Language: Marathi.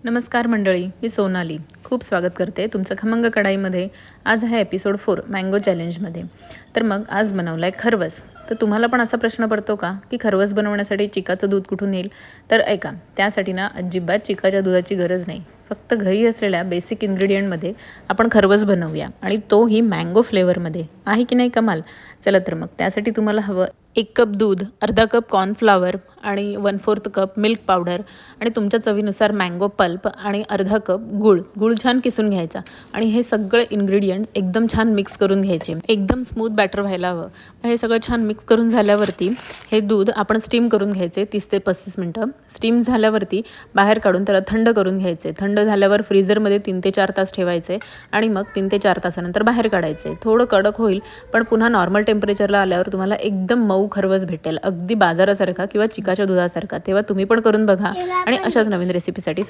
नमस्कार मंडळी, मी सोनाली खूप स्वागत करते तुमचं खमंग कढाईमध्ये. आज आहे एपिसोड 4 मँगो चॅलेंजमध्ये. तर मग आज बनवला आहे खरवस. तर तुम्हाला पण असा प्रश्न पडतो का की खरवस बनवण्यासाठी चिकाचं दूध कुठून येईल? तर ऐका, त्यासाठी ना अजिबात चिकाच्या दुधाची गरज नाही. फक्त घरी असलेल्या बेसिक इन्ग्रेडियंटमध्ये आपण खरवस बनवूया आणि तोही मँगो फ्लेवरमध्ये. आहे की नाही कमाल? चला तर मग त्यासाठी तुम्हाला हवं 1 कप दूध, अर्धा कप कॉर्नफ्लावर आणि 1/4 कप मिल्क पावडर आणि तुमच्या चवीनुसार मँगो पल्प आणि अर्धा कप गूळ छान किसून घ्यायचा. आणि हे सगळे इन्ग्रेडियंट्स एकदम छान मिक्स करून घ्यायचे. एकदम स्मूथ बॅटर व्हायला हवं. हे सगळं छान मिक्स करून झाल्यावरती हे दूध आपण स्टीम करून घ्यायचे 30 ते 35 मिनटं. स्टीम झाल्यावरती बाहेर काढून त्याला थंड करून घ्यायचे. थंड झाल्यावर फ्रीझरमध्ये 3 ते 4 तास ठेवायचे आणि मग 3 ते 4 तासानंतर बाहेर काढायचे. थोडं कडक होईल पण पुन्हा नॉर्मल टेम्परेचरला आल्यावर तुम्हाला एकदम मऊ खरवस भेटेल, अगदी बाजारासारखा किंवा चिकाच्या दुधासारखा. तेव्हा तुम्ही पण करून बघा आणि अशाच नवीन रेसिपीसाठी